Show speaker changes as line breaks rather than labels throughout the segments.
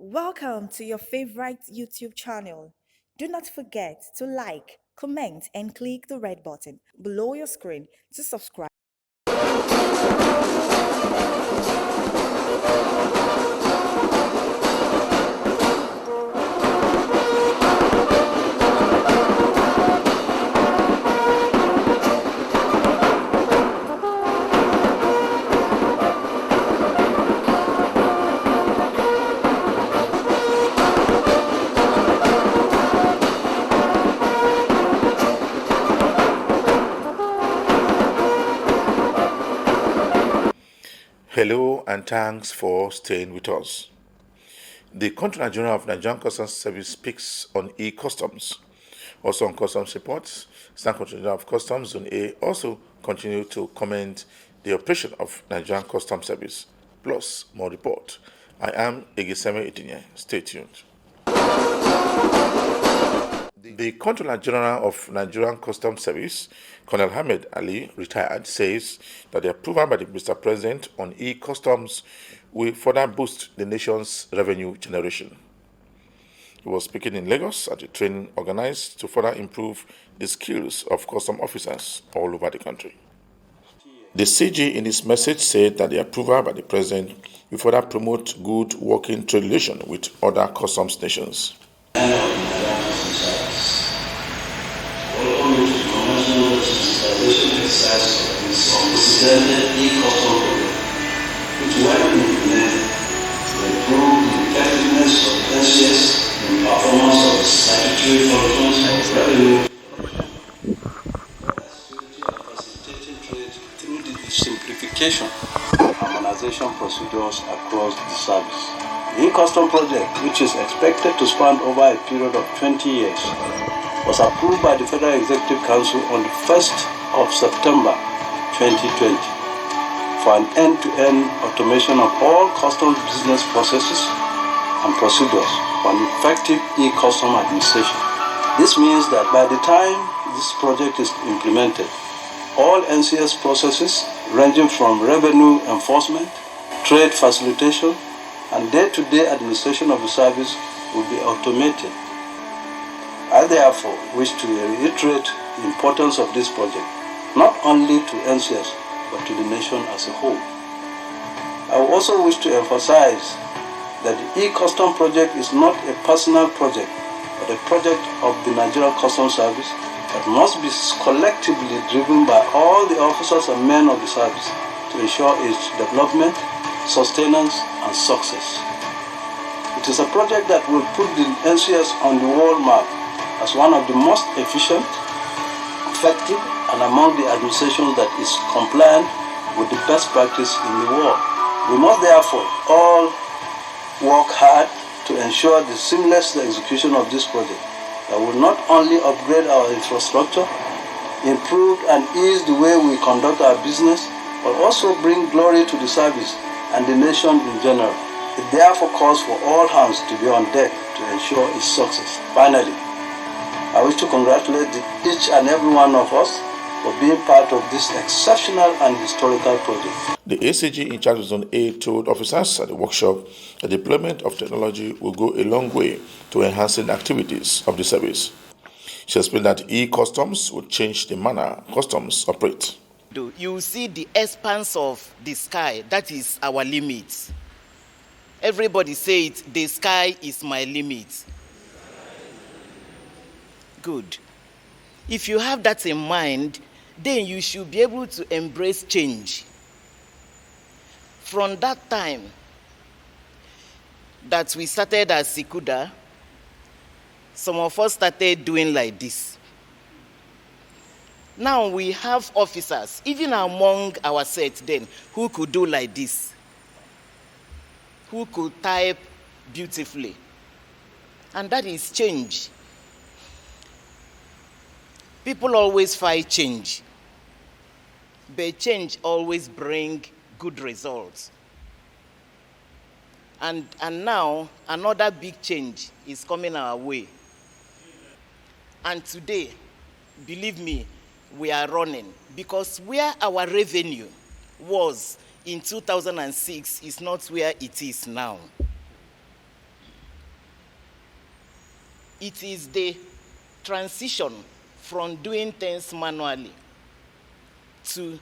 Welcome to your favorite YouTube channel. Do not forget to like, comment, and click the red button below your screen to subscribe.
Hello and thanks for staying with us. The Controller General of Nigerian Customs Service speaks on e-customs. Also on customs reports, State Controller General of Customs Zone A also continue to comment the operation of Nigerian Customs Service. Plus, more report. I am Egiseme Itinye. Stay tuned. The Controller General of Nigerian Customs Service, Colonel Hamid Ali, retired, says that the approval by the Mr. President on e-customs will further boost the nation's revenue generation. He was speaking in Lagos at a training organized to further improve the skills of custom officers all over the country. The CG in his message said that the approval by the President will further promote good working trade relations with other customs nations.
Exercise of this unprecedented e-custom project, which widely implemented to improve the effectiveness of the NCS and the performance of the statutory functions of revenue, security and facilitating trade through the simplification and harmonization procedures across the service. The e-custom project, which is expected to span over a period of 20 years, was approved by the Federal Executive Council on the 1st of September 2020 for an end-to-end automation of all customs business processes and procedures for an effective e-custom administration. This means that by the time this project is implemented, all NCS processes ranging from revenue enforcement, trade facilitation, and day-to-day administration of the service will be automated. I therefore wish to reiterate the importance of this project, not only to NCS, but to the nation as a whole. I also wish to emphasize that the e-custom project is not a personal project, but a project of the Nigerian Customs Service that must be collectively driven by all the officers and men of the service to ensure its development, sustenance, and success. It is a project that will put the NCS on the world map as one of the most efficient, effective, and among the administrations that is compliant with the best practice in the world. We must therefore all work hard to ensure the seamless execution of this project that will not only upgrade our infrastructure, improve and ease the way we conduct our business, but also bring glory to the service and the nation in general. It therefore calls for all hands to be on deck to ensure its success. Finally, I wish to congratulate each and every one of us for being part of this exceptional and historical project.
The ACG in charge of Zone A told officers at the workshop that the deployment of technology will go a long way to enhancing activities of the service. She explained that e-customs would change the manner customs operate.
You see the expanse of the sky, that is our limit. Everybody say it, the sky is my limit. Good. If you have that in mind, then you should be able to embrace change. From that time that we started as Sikuda, some of us started doing like this. Now we have officers, even among our set then, who could do like this, who could type beautifully. And that is change. People always fight change, but change always brings good results. And now another big change is coming our way. And today, believe me, we are running, because where our revenue was in 2006 is not where it is now. It is the transition from doing things manually to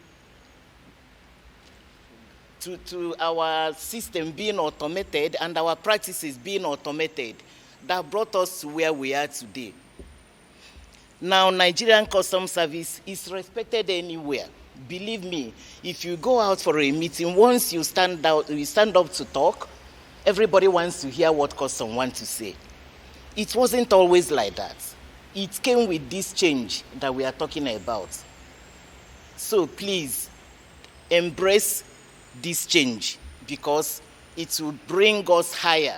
our system being automated and our practices being automated that brought us to where we are today. Now, Nigerian Customs Service is respected anywhere. Believe me, if you go out for a meeting, once you stand up to talk, everybody wants to hear what Customs want to say. It wasn't always like that. It came with this change that we are talking about. So please, embrace this change because it will bring us higher.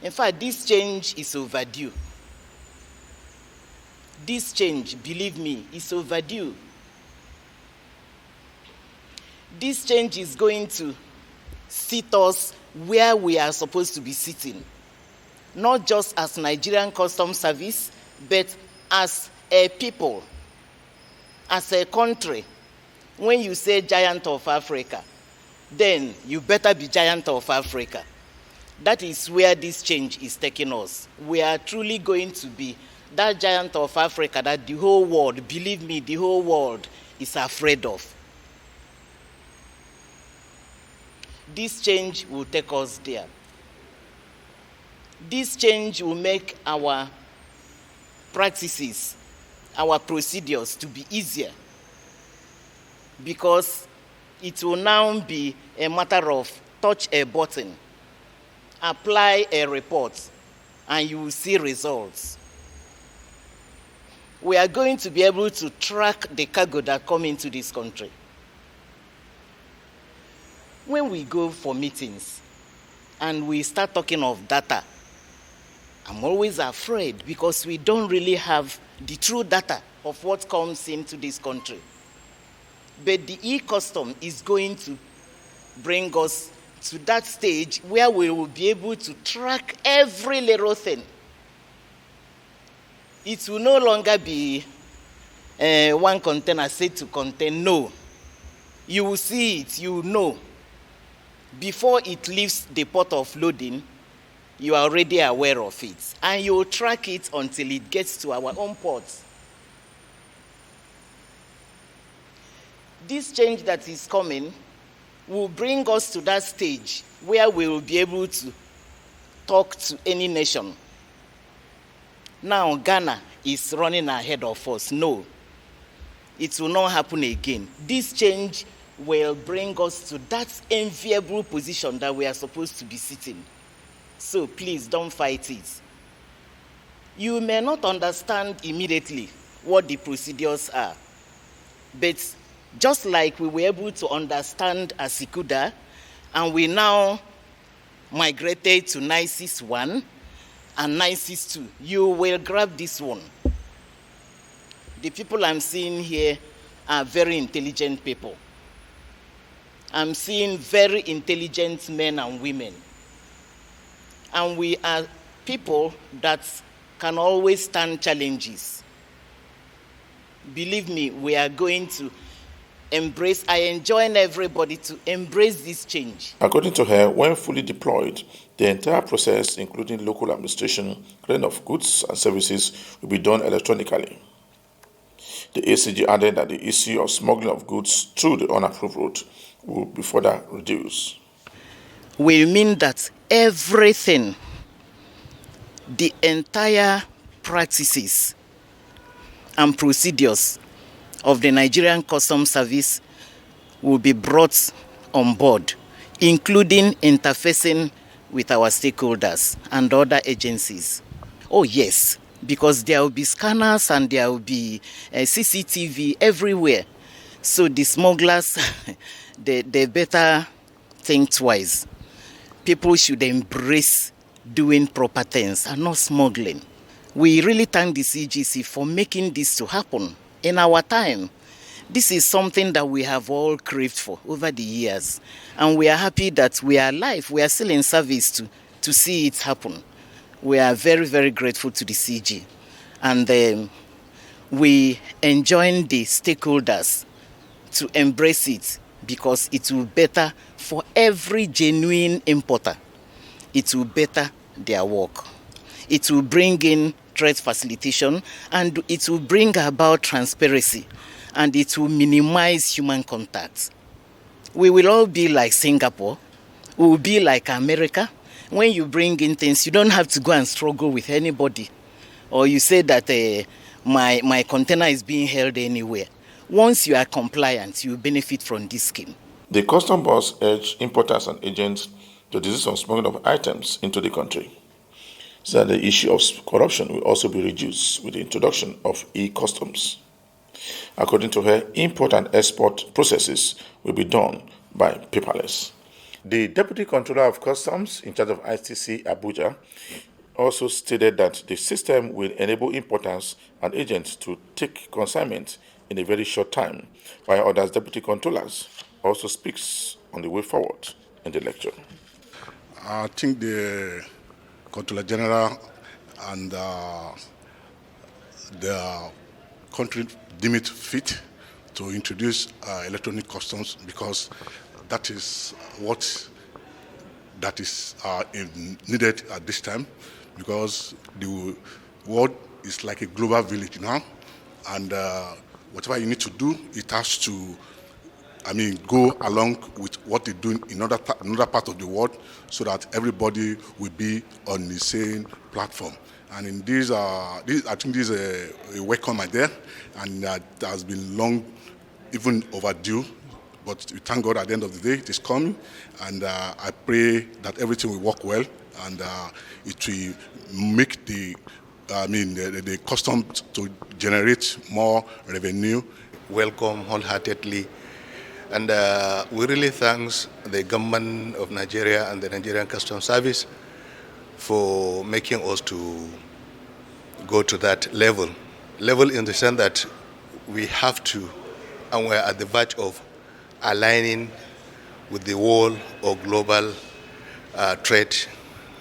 In fact, this change is overdue. This change, believe me, is overdue. This change is going to sit us where we are supposed to be sitting. Not just as Nigerian Customs Service, but as a people, as a country. When you say giant of Africa, then you better be giant of Africa. That is where this change is taking us. We are truly going to be that giant of Africa that the whole world, believe me, the whole world is afraid of. This change will take us there. This change will make our practices, our procedures to be easier because it will now be a matter of touch a button, apply a report, and you will see results. We are going to be able to track the cargo that come into this country. When we go for meetings and we start talking of data, I'm always afraid because we don't really have the true data of what comes into this country. But the e-custom is going to bring us to that stage where we will be able to track every little thing. It will no longer be one container said to contain. No. You will see it, you will know. Before it leaves the port of loading, you are already aware of it. And you will track it until it gets to our own ports. This change that is coming will bring us to that stage where we will be able to talk to any nation. Now, Ghana is running ahead of us. No, it will not happen again. This change will bring us to that enviable position that we are supposed to be sitting. So please don't fight it. You may not understand immediately what the procedures are, but just like we were able to understand Asikuda, and we now migrated to NISIS 1 and NISIS 2, you will grab this one. The people I'm seeing here are very intelligent people. I'm seeing very intelligent men and women. And we are people that can always stand challenges. Believe me, we are going to embrace. I enjoin everybody to embrace this change.
According to her, when fully deployed, the entire process, including local administration, clearing of goods and services, will be done electronically. The ACG added that the issue of smuggling of goods through the unapproved route will be further reduced.
We mean that everything, the entire practices and procedures of the Nigerian Customs Service will be brought on board, including interfacing with our stakeholders and other agencies. Oh yes, because there will be scanners and there will be CCTV everywhere. So the smugglers, they better think twice. People should embrace doing proper things and not smuggling. We really thank the CGC for making this to happen in our time. This is something that we have all craved for over the years. And we are happy that we are alive. We are still in service to see it happen. We are very, very grateful to the CG. And we enjoin the stakeholders to embrace it because it will better for every genuine importer. It will better their work. it will bring in trade facilitation, and it will bring about transparency, and it will minimize human contact. We will all be like Singapore. We will be like America. When you bring in things, you don't have to go and struggle with anybody. Or you say that my container is being held anywhere. Once you are compliant, you benefit from this scheme.
The custom boss urged importers and agents to desist from smuggling of items into the country, so that the issue of corruption will also be reduced with the introduction of e-customs. According to her, import and export processes will be done by paperless. The Deputy Controller of Customs in charge of ITC Abuja also stated that the system will enable importers and agents to take consignment in a very short time, while others deputy controllers also speaks on the way forward in the lecture.
I think the Controller General and the country deem it fit to introduce electronic customs, because that is what that is needed at this time, because the world is like a global village now, and whatever you need to do, it has to, go along with what they do in another part of the world, so that everybody will be on the same platform. And in this, I think this is a welcome idea, and that has been long, even overdue. But we thank God at the end of the day it is coming, and I pray that everything will work well, and it will make the customs to generate more revenue.
Welcome wholeheartedly, and we really thank the government of Nigeria and the Nigerian Customs Service for making us to go to that level in the sense that we have to, and we're at the verge of aligning with the world or global trade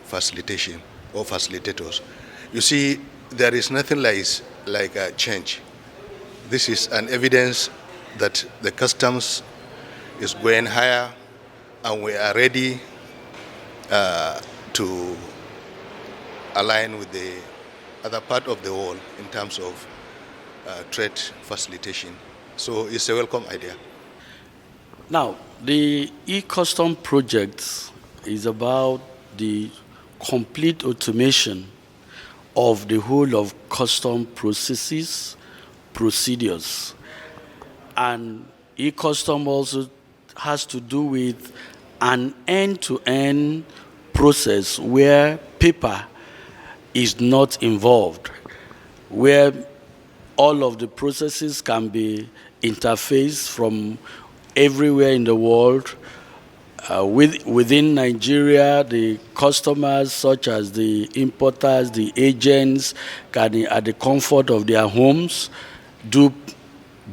facilitation or facilitators. You see, there is nothing like a change. This is an evidence that the customs is going higher, and we are ready to align with the other part of the world in terms of trade facilitation. So it's a welcome idea.
Now, the e-custom project is about the complete automation of the whole of custom processes, procedures. And e-custom also has to do with an end-to-end process where paper is not involved, where all of the processes can be interfaced from everywhere in the world. Within Nigeria, the customers, such as the importers, the agents, can, at the comfort of their homes, do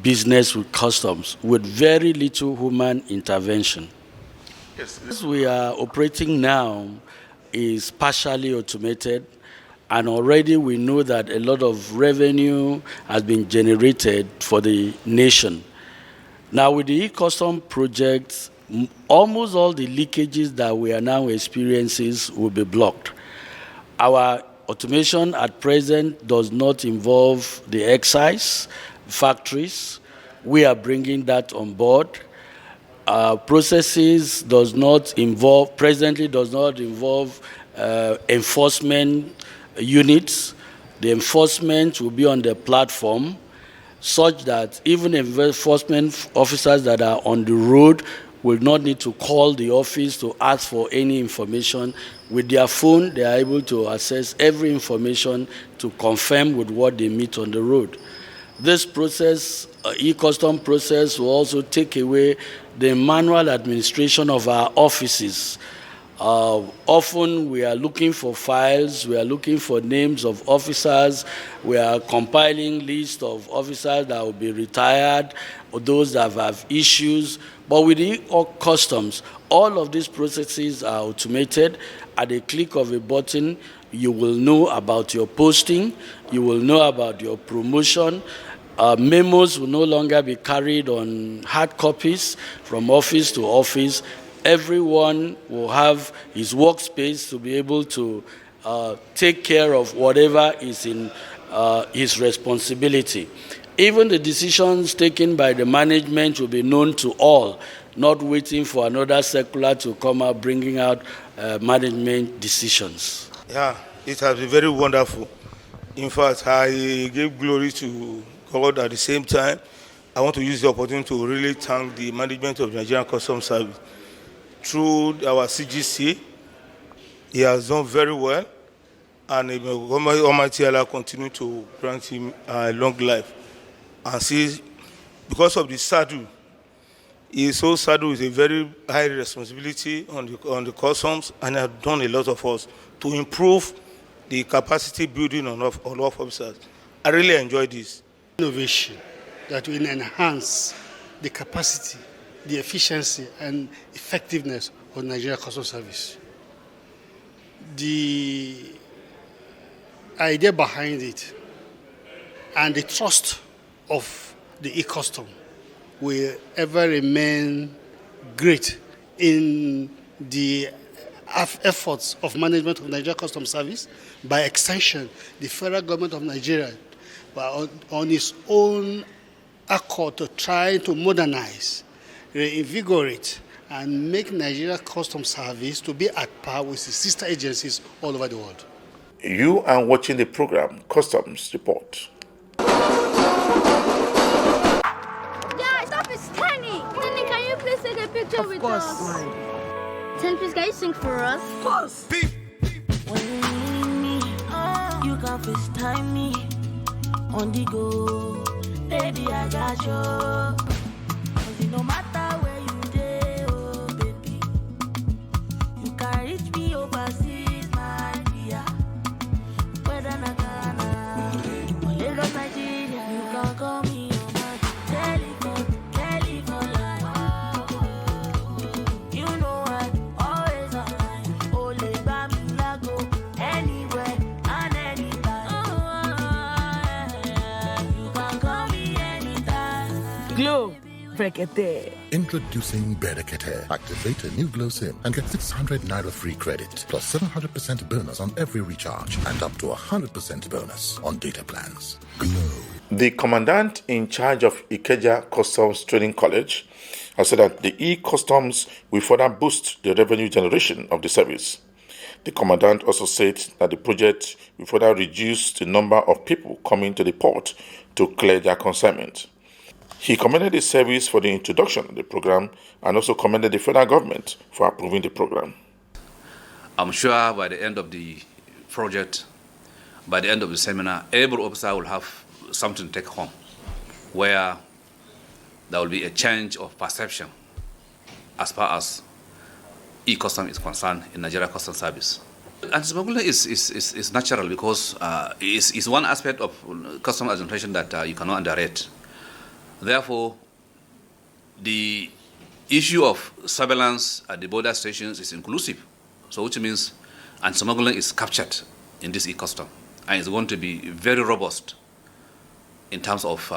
business with customs with very little human intervention.
Yes.
As we are operating now is partially automated, and already we know that a lot of revenue has been generated for the nation. Now, with the e-custom project, almost all the leakages that we are now experiencing will be blocked. Our automation at present does not involve the excise factories. We are bringing that on board. Processes presently does not involve enforcement units. The enforcement will be on the platform, such that even enforcement officers that are on the road will not need to call the office to ask for any information. With their phone, they are able to access every information to confirm with what they meet on the road. This process, e-custom process, will also take away the manual administration of our offices. Often we are looking for files, we are looking for names of officers, we are compiling lists of officers that will be retired, or those that have issues. But with the customs, all of these processes are automated. At a click of a button, you will know about your posting, you will know about your promotion. Memos will no longer be carried on hard copies from office to office. Everyone will have his workspace to be able to take care of whatever is in his responsibility. Even the decisions taken by the management will be known to all, not waiting for another circular to come out bringing out management decisions.
Yeah, it has been very wonderful. In fact, I give glory to God at the same time. I want to use the opportunity to really thank the management of Nigerian Customs Service. Through our CGC, he has done very well, and Almighty Allah continue to grant him a long life. And see, because of the saddle, he is so saddled with a very high responsibility on the customs, and has done a lot of us to improve the capacity building on officers. I really enjoy this.
Innovation that will enhance the capacity, the efficiency, and effectiveness of Nigeria Customs Service. The idea behind it and the trust of the e-custom will ever remain great in the efforts of management of Nigeria Customs Service. By extension, the federal government of Nigeria, on its own accord, to try to modernize, reinvigorate, and make Nigeria Customs Service to be at par with its sister agencies all over the world.
You are watching the program Customs Report.
Yeah, stop, it's Tenny! Tenny, can you please take a picture with us? Tenny, please, can you sing for us?
Of course! When you need me, you can FaceTime me on the go. Baby, I got you. 'Cause it no matter where you dey, oh baby, you can reach me overseas, my dear. Whether na Ghana or Lagos, Nigeria, you can call me on my telephone line. You know I always online. Ole Bamilago, anywhere and anytime. You can call me anytime.
Glow, Brekete.
Introducing Brekete. Activate a new Glow SIM and get 600 Naira free credit plus 700% bonus on every recharge and up to 100% bonus on data plans. Glow.
The commandant in charge of Ikeja Customs Training College has said that the e-customs will further boost the revenue generation of the service. The commandant also said that the project will further reduce the number of people coming to the port to clear their consignment. He commended the service for the introduction of the program and also commended the federal government for approving the program.
I'm sure by the end of the project, by the end of the seminar, every officer will have something to take home, where there will be a change of perception as far as e-custom is concerned in Nigeria Customs Service. And smuggling is natural because it's one aspect of customs administration that you cannot underrate. Therefore, the issue of surveillance at the border stations is inclusive, so which means anti-smuggling is captured in this e-custom, and it's going to be very robust in terms of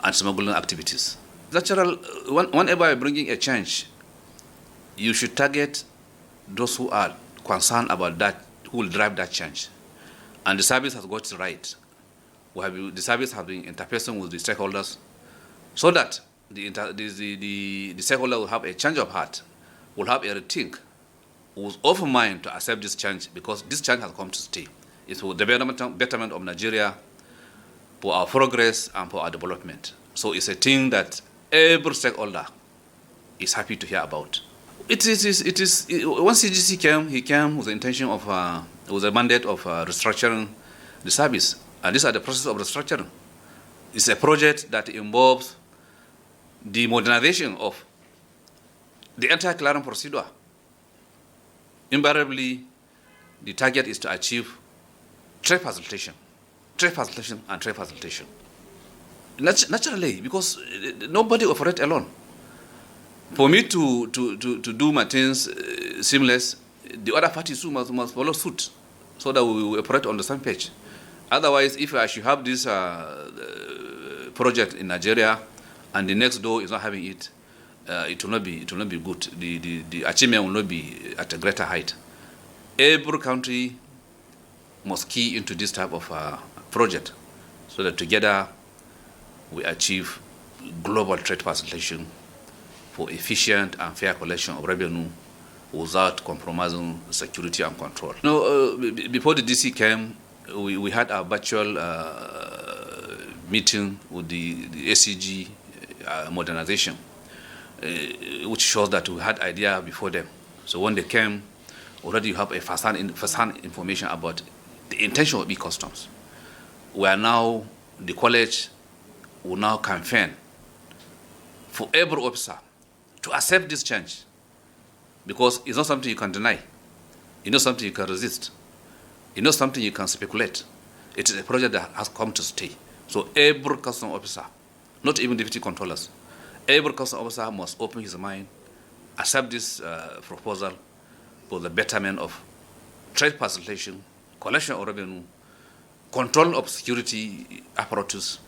anti-smuggling activities. Natural, whenever you're bringing a change, you should target those who are concerned about that, who will drive that change. And the service has got it right. The service has been interfacing with the stakeholders so that the stakeholder will have a change of heart, will have a rethink, who's open mind to accept this change because this change has come to stay. It's for the betterment of Nigeria, for our progress and for our development. So it's a thing that every stakeholder is happy to hear about. It is. Once CGC came, he came with the intention of, with a mandate of restructuring the service. And these are the process of restructuring. It's a project that involves the modernization of the entire clearance procedure. Invariably, the target is to achieve trade facilitation. Naturally, because nobody operates alone. For me to do my things seamless, the other parties too must follow suit so that we will operate on the same page. Otherwise, if I should have this project in Nigeria and the next door is not having it, it will not be good. The achievement will not be at a greater height. Every country must key into this type of project so that together we achieve global trade facilitation for efficient and fair collection of revenue without compromising security and control. Before the DC came, we had a virtual meeting with the ACG modernization, which shows that we had idea before them. So when they came, already you have a first-hand information about the intention of e-customs. Where now the college will now campaign for every officer to accept this change, because it's not something you can deny. It's not something you can resist. It's not something you can speculate. It is a project that has come to stay. So every custom officer, not even deputy controllers, every custom officer must open his mind, accept this proposal for the betterment of trade facilitation, collection of revenue, control of security apparatus,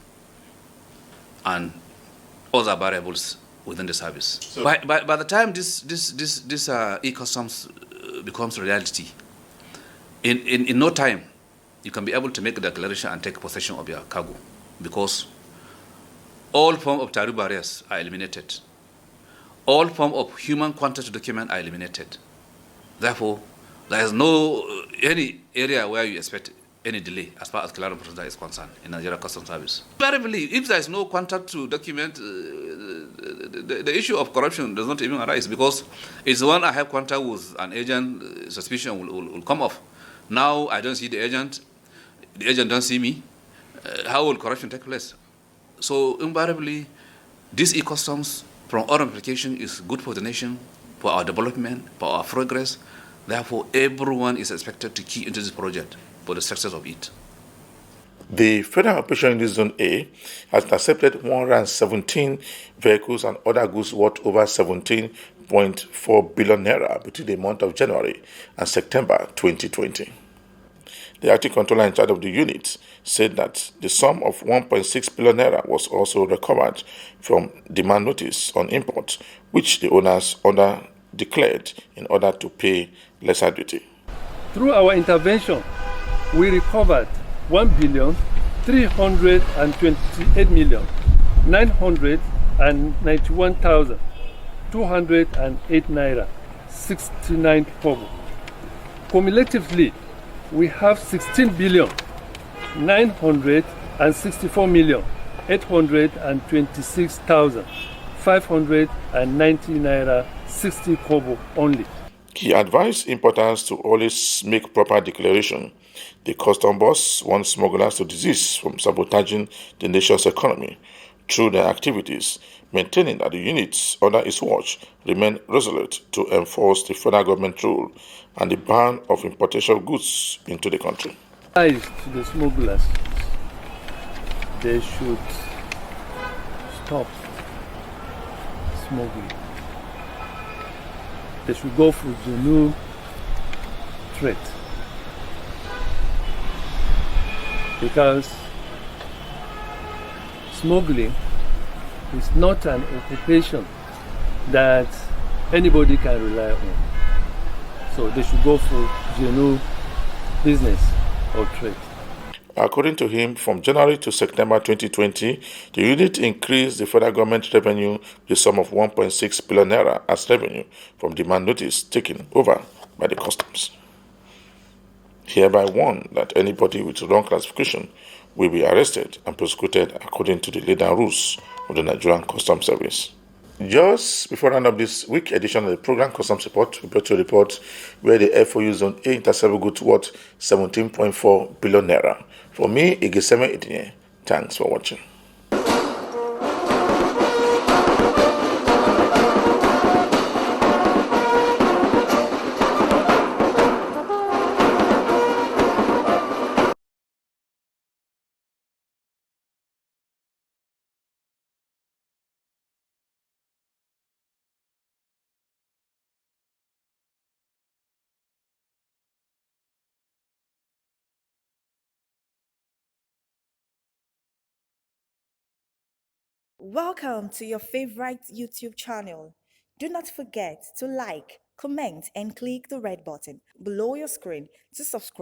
and other variables within the service. So by the time this e-customs becomes reality, in no time, you can be able to make a declaration and take possession of your cargo, because all forms of tariff barriers are eliminated. All forms of human contact document are eliminated. Therefore, there is no any area where you expect any delay as far as clearance procedure is concerned in Nigeria Customs Service. Invariably, if there is no contact to document, the issue of corruption does not even arise, because it's when I have contact with an agent, suspicion will come off. Now I don't see the agent don't see me. How will corruption take place? So invariably, this e-customs from our implication is good for the nation, for our development, for our progress. Therefore, everyone is expected to key into this project for the success of it.
The Federal Operation in Zone A has intercepted 117 vehicles and other goods worth over 17.4 billion naira between the month of January and September 2020. The acting controller in charge of the unit said that the sum of 1.6 billion naira was also recovered from demand notice on imports, which the owners declared in order to pay lesser duty.
Through our intervention, we recovered 1,328,991,208 naira 69 kobo. Cumulatively, we have 16,964,826,590 naira 60 kobo only.
He advised importers to always make proper declaration. The custom boss wants smugglers to desist from sabotaging the nation's economy through their activities, maintaining that the units under his watch remain resolute to enforce the federal government rule and the ban of importation of goods into the country.
To the smugglers, they should stop smuggling. They should go for the new trade, because smuggling is not an occupation that anybody can rely on. So they should go for genuine business or trade.
According to him, from January to September 2020, the unit increased the federal government revenue the sum of 1.6 billion naira as revenue from demand notice taken over by the customs. Hereby warned that anybody with wrong classification will be arrested and prosecuted according to the legal rules of the Nigerian Customs Service. Just before the end of this week edition of the program Customs Report, we brought to a report where the FOU Zone A intercepted goods worth 17.4 billion naira. For me, Igeseme Edinye, thanks for watching.
Welcome to your favorite YouTube channel. Do not forget to like, comment, and click the red button below your screen to subscribe.